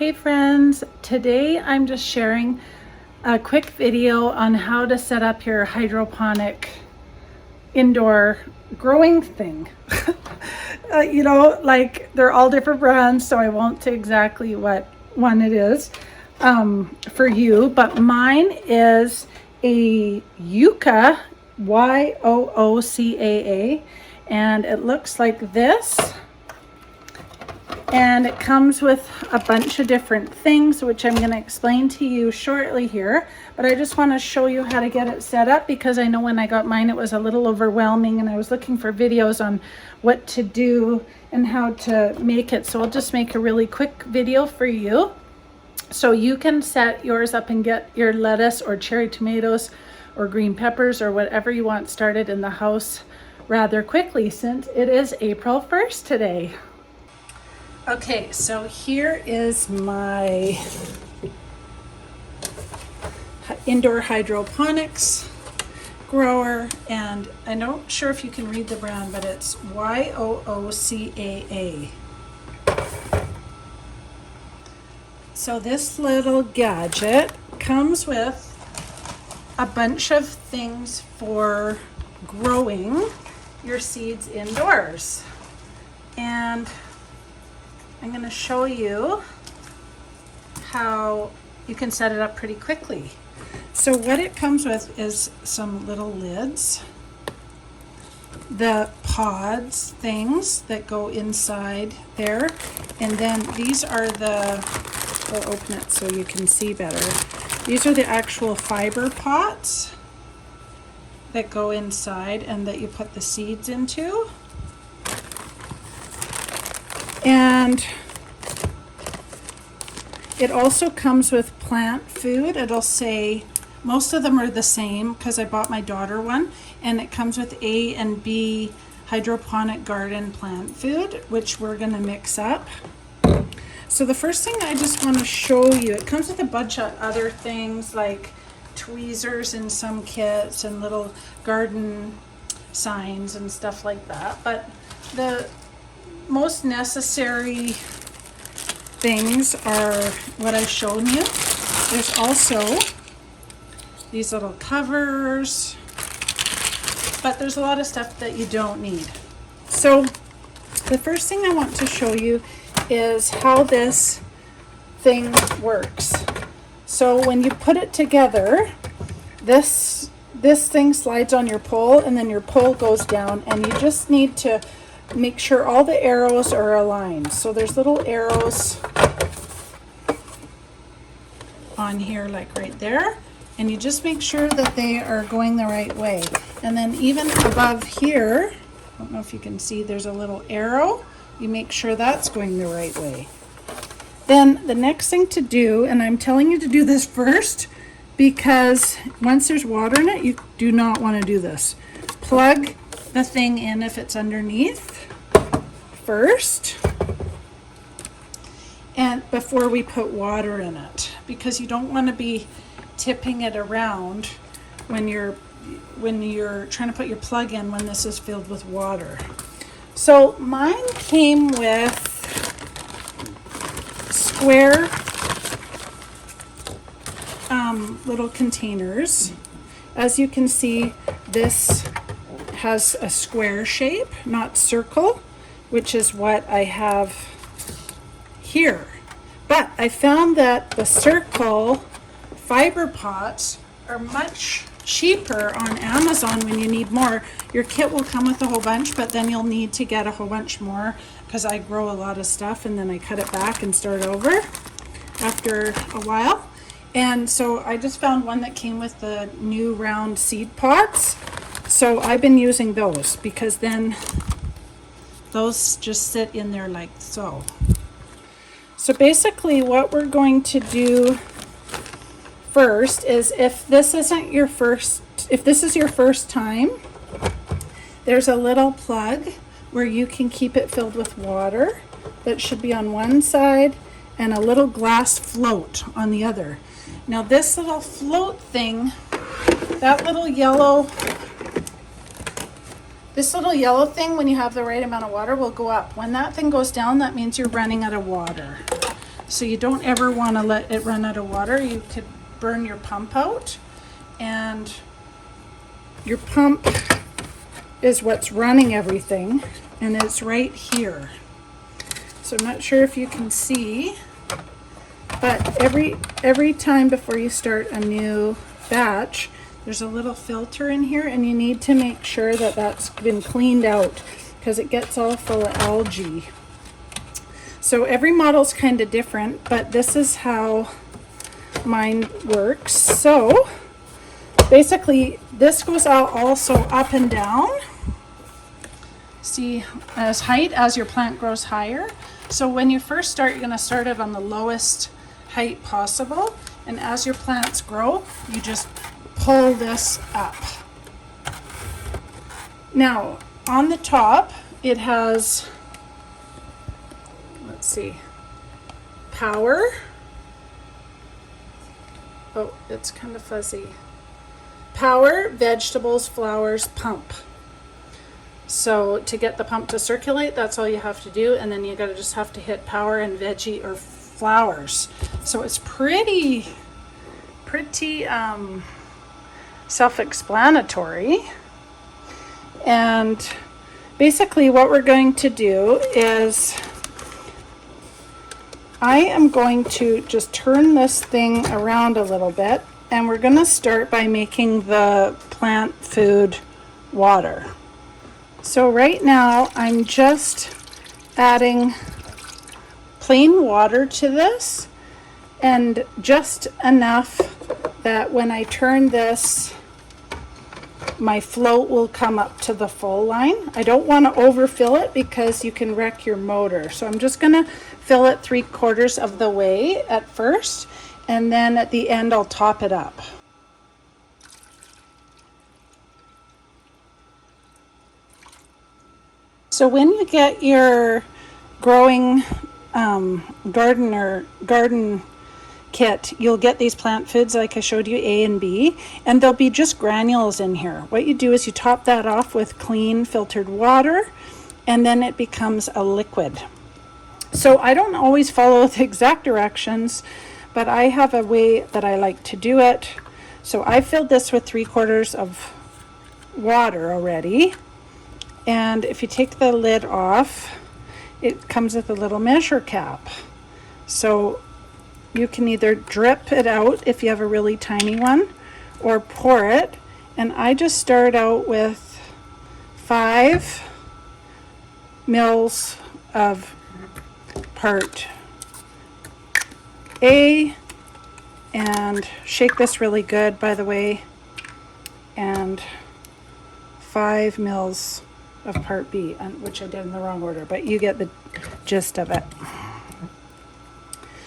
Hey friends, today I'm just sharing a quick video on how to set up your hydroponic indoor growing thing. Like they're all different brands, so I won't say exactly what one it is for you, but mine is a YOOCAA, YOOCAA, and it looks like this. And it comes with a bunch of different things, which I'm going to explain to you shortly here. But I just want to show you how to get it set up, because I know when I got mine, it was a little overwhelming and I was looking for videos on what to do and how to make it. So I'll just make a really quick video for you. So you can set yours up and get your lettuce or cherry tomatoes or green peppers or whatever you want started in the house rather quickly, since it is April 1st today. Okay, so here is my indoor hydroponics grower, and I'm not sure if you can read the brand, but it's YOOCAA. So this little gadget comes with a bunch of things for growing your seeds indoors, and I'm going to show you how you can set it up pretty quickly. So what it comes with is some little lids, the pods things that go inside there, and then these are I'll open it so you can see better. These are the actual fiber pots that go inside and that you put the seeds into. And it also comes with plant food. It'll say, most of them are the same because I bought my daughter one, and it comes with A and B hydroponic garden plant food, which we're going to mix up. So the first thing I just want to show you, it comes with a bunch of other things like tweezers in some kits and little garden signs and stuff like that. But the most necessary things are what I've shown you. There's also these little covers, but there's a lot of stuff that you don't need. So the first thing I want to show you is how this thing works. So when you put it together, this thing slides on your pole, and then your pole goes down, and you just need to make sure all the arrows are aligned. So there's little arrows on here, like right there, and you just make sure that they are going the right way. And then even above here, I don't know if you can see, there's a little arrow. You make sure that's going the right way. Then the next thing to do, and I'm telling you to do this first because once there's water in it, you do not want to do this. Plug the thing in if it's underneath first, and before we put water in it, because you don't want to be tipping it around when you're trying to put your plug in when this is filled with water. So mine came with square little containers. As you can see, this has a square shape, not circle, which is what I have here. But I found that the circle fiber pots are much cheaper on Amazon when you need more. Your kit will come with a whole bunch, but then you'll need to get a whole bunch more, because I grow a lot of stuff and then I cut it back and start over after a while. And so I just found one that came with the new round seed pots. So I've been using those, because then those just sit in there like so. So basically what we're going to do first is, if this is your first time, there's a little plug where you can keep it filled with water that should be on one side, and a little glass float on the other. Now this little float thing, that little yellow This little yellow thing, when you have the right amount of water, will go up. When that thing goes down, that means you're running out of water. So you don't ever want to let it run out of water. You could burn your pump out, and your pump is what's running everything, and it's right here. So I'm not sure if you can see, but every time before you start a new batch, there's a little filter in here, and you need to make sure that that's been cleaned out because it gets all full of algae. So every model's kind of different, but this is how mine works. So basically this goes out also up and down. See, as height as your plant grows higher. So when you first start, you're going to start it on the lowest height possible, and as your plants grow, you just pull this up. Now on the top it has, let's see, power. Oh, it's kind of fuzzy. Power, vegetables, flowers, pump. So to get the pump to circulate, that's all you have to do, and then you gotta just have to hit power and veggie or flowers. So it's pretty self-explanatory. And basically what we're going to do is I am going to just turn this thing around a little bit, and we're going to start by making the plant food water. So right now I'm just adding plain water to this, and just enough that when I turn this, my float will come up to the full line. I don't want to overfill it because you can wreck your motor. So I'm just going to fill it 3/4 of the way at first, and then at the end I'll top it up. So when you get your growing garden kit, you'll get these plant foods like I showed you, A and B, and there'll be just granules in here. What you do is you top that off with clean filtered water, and then it becomes a liquid. So I don't always follow the exact directions, but I have a way that I like to do it. So I filled this with 3/4 of water already, and if you take the lid off, it comes with a little measure cap. So you can either drip it out if you have a really tiny one, or pour it. And I just start out with 5 mils of part A, and shake this really good, by the way, and 5 mils of part B, which I did in the wrong order, but you get the gist of it.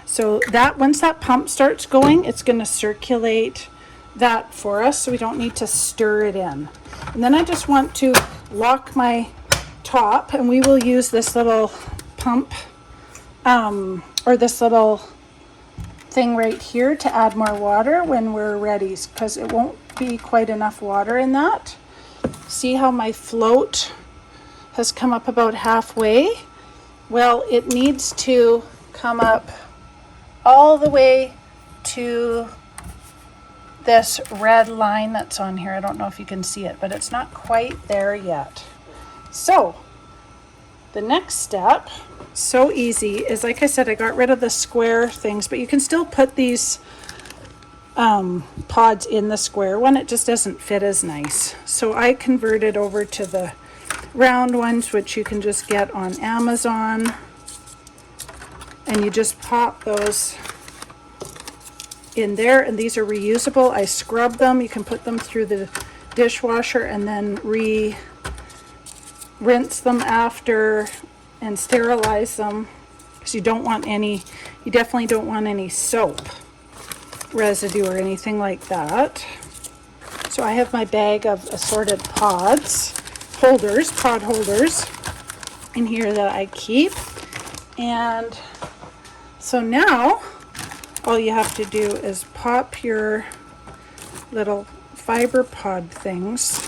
So that once that pump starts going, it's going to circulate that for us, so we don't need to stir it in. And then I just want to lock my top, and we will use this little pump or this little thing right here to add more water when we're ready, because it won't be quite enough water in that. See how my float has come up about halfway? Well, it needs to come up all the way to this red line that's on here. I don't know if you can see it, but it's not quite there yet. So the next step, so easy, is like I said, I got rid of the square things, but you can still put these pods in the square one. It just doesn't fit as nice. So I converted over to the round ones, which you can just get on Amazon. And you just pop those in there, and these are reusable. I scrub them. You can put them through the dishwasher and then rinse them after and sterilize them, because you don't want any, you definitely don't want any soap residue or anything like that. So I have my bag of assorted pod holders in here that I keep. And so now all you have to do is pop your little fiber pod things.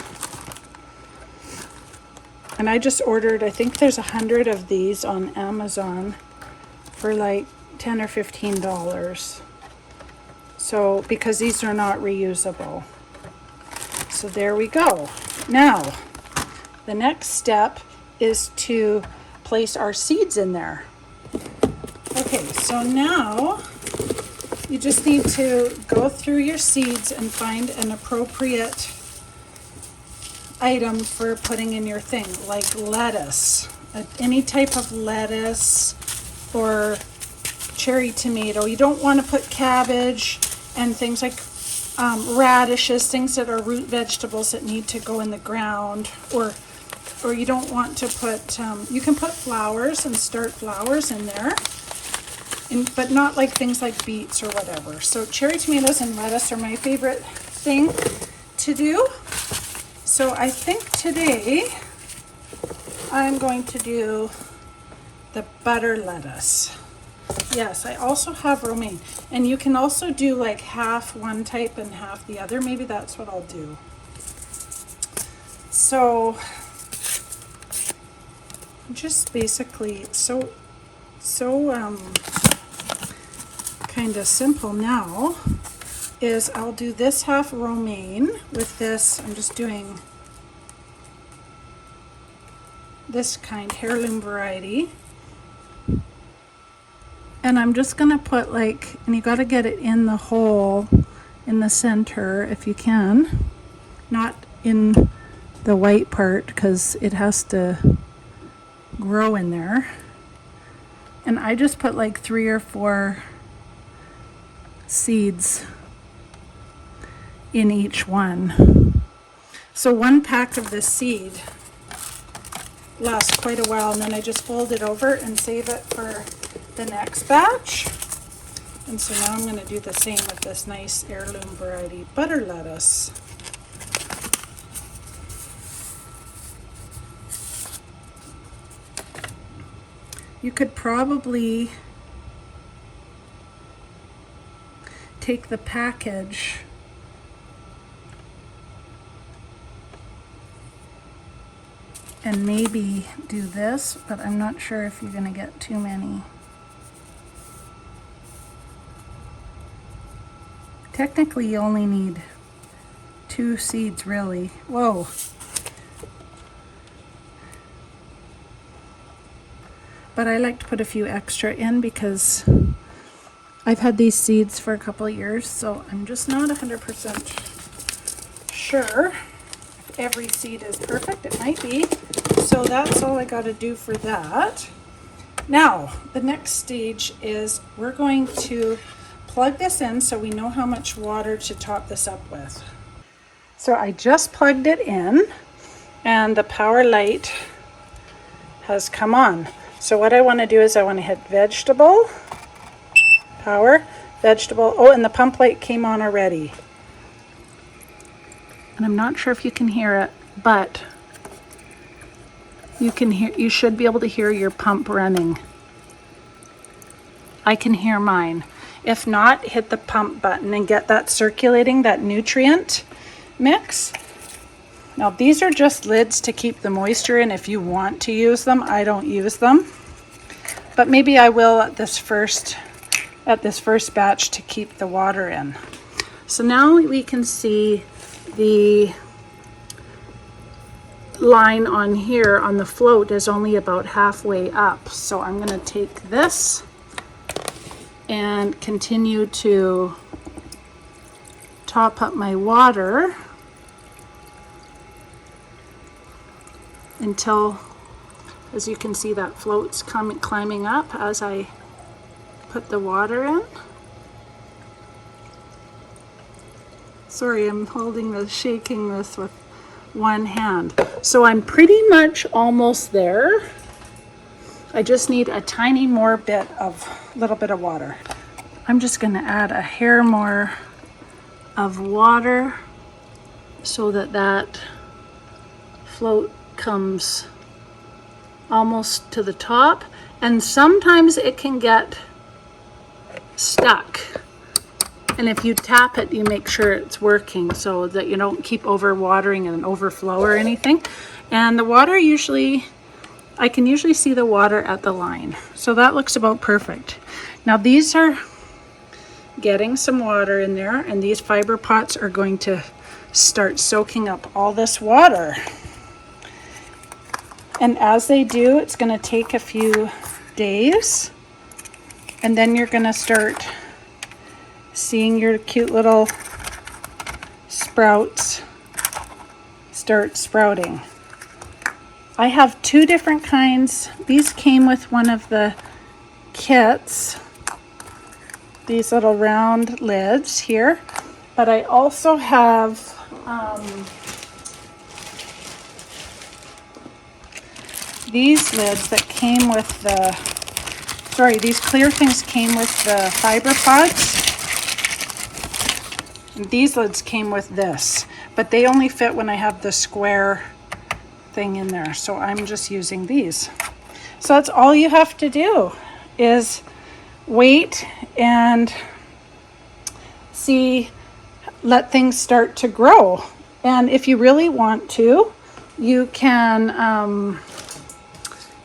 And I just ordered, I think there's 100 of these on Amazon for like $10 or $15. So, because these are not reusable. So there we go. Now, the next step is to place our seeds in there. Okay, so now you just need to go through your seeds and find an appropriate item for putting in your thing, like lettuce, any type of lettuce or cherry tomato. You don't want to put cabbage and things like radishes, things that are root vegetables that need to go in the ground, or you don't want to put, you can put flowers and start flowers in there, but not like things like beets or whatever. So cherry tomatoes and lettuce are my favorite thing to do. So I think today I'm going to do the butter lettuce. Yes, I also have romaine. And you can also do like half one type and half the other. Maybe that's what I'll do. So just basically so kind of simple now is I'll do this half romaine with this. I'm just doing this kind, heirloom variety. And I'm just gonna put like, and you gotta get it in the hole in the center if you can, not in the white part because it has to grow in there. And I just put like 3 or 4 seeds in each one. So one pack of this seed lasts quite a while, and then I just fold it over and save it for the next batch. And so now I'm going to do the same with this nice heirloom variety butter lettuce. You could probably take the package and maybe do this, but I'm not sure if you're going to get too many. Technically, you only need 2 seeds, really. Whoa. But I like to put a few extra in because I've had these seeds for a couple of years, so I'm just not 100% sure if every seed is perfect. It might be. So that's all I got to do for that. Now, the next stage is we're going to plug this in so we know how much water to top this up with. So I just plugged it in and the power light has come on. So what I want to do is I want to hit vegetable, power, vegetable. Oh, and the pump light came on already. And I'm not sure if you can hear it, but you should be able to hear your pump running. I can hear mine. If not, hit the pump button and get that circulating, that nutrient mix. Now these are just lids to keep the moisture in if you want to use them. I don't use them, but maybe I will at this first batch to keep the water in. So now we can see the line on here on the float is only about halfway up. So I'm going to take this and continue to top up my water until, as you can see, that float's climbing up as I put the water in. Sorry, I'm shaking this with one hand. So I'm pretty much almost there. I just need a tiny more little bit of water. I'm just going to add a hair more of water so that float comes almost to the top. And sometimes it can get stuck. And if you tap it, you make sure it's working so that you don't keep over watering and overflow or anything. And the water usually I can usually see the water at the line. So that looks about perfect. Now these are getting some water in there, and these fiber pots are going to start soaking up all this water. And as they do, it's going to take a few days, and then you're going to start seeing your cute little sprouts start sprouting. I have two different kinds. These came with one of the kits, these little round lids here, but I also have these lids that came with the, these clear things came with the fiber pods. And these lids came with this, but they only fit when I have the square thing in there. So I'm just using these. So that's all you have to do is wait and see, let things start to grow. And if you really want to, you can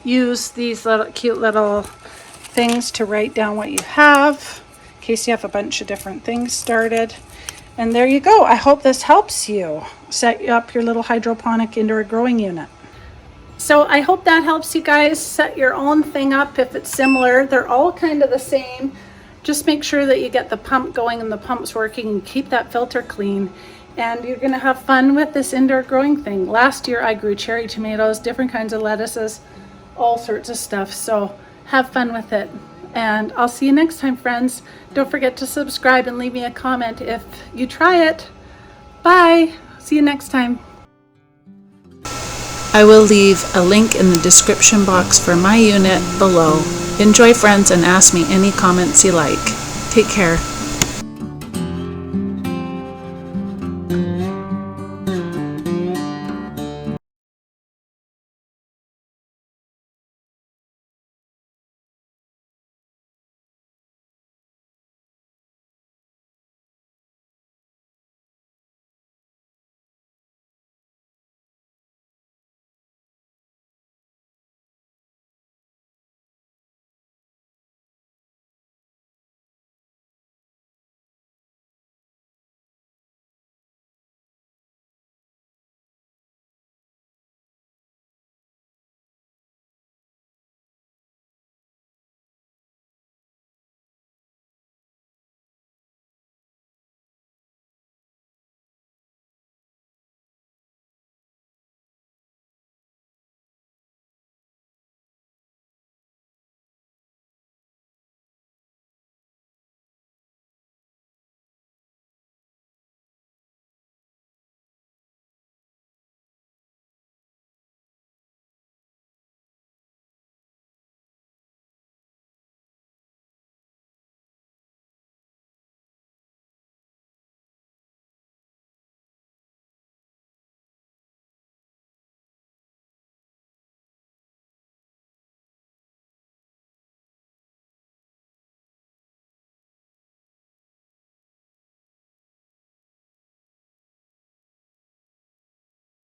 use these little cute little things to write down what you have in case you have a bunch of different things started. And there you go. I hope this helps you set up your little hydroponic indoor growing unit. So I hope that helps you guys set your own thing up if it's similar. They're all kind of the same. Just make sure that you get the pump going and the pump's working, and keep that filter clean. And you're gonna have fun with this indoor growing thing. Last year I grew cherry tomatoes, different kinds of lettuces, all sorts of stuff. So have fun with it. And I'll see you next time, friends. Don't forget to subscribe and leave me a comment if you try it. Bye. See you next time. I will leave a link in the description box for my unit below. Enjoy, friends, and ask me any comments you like. Take care.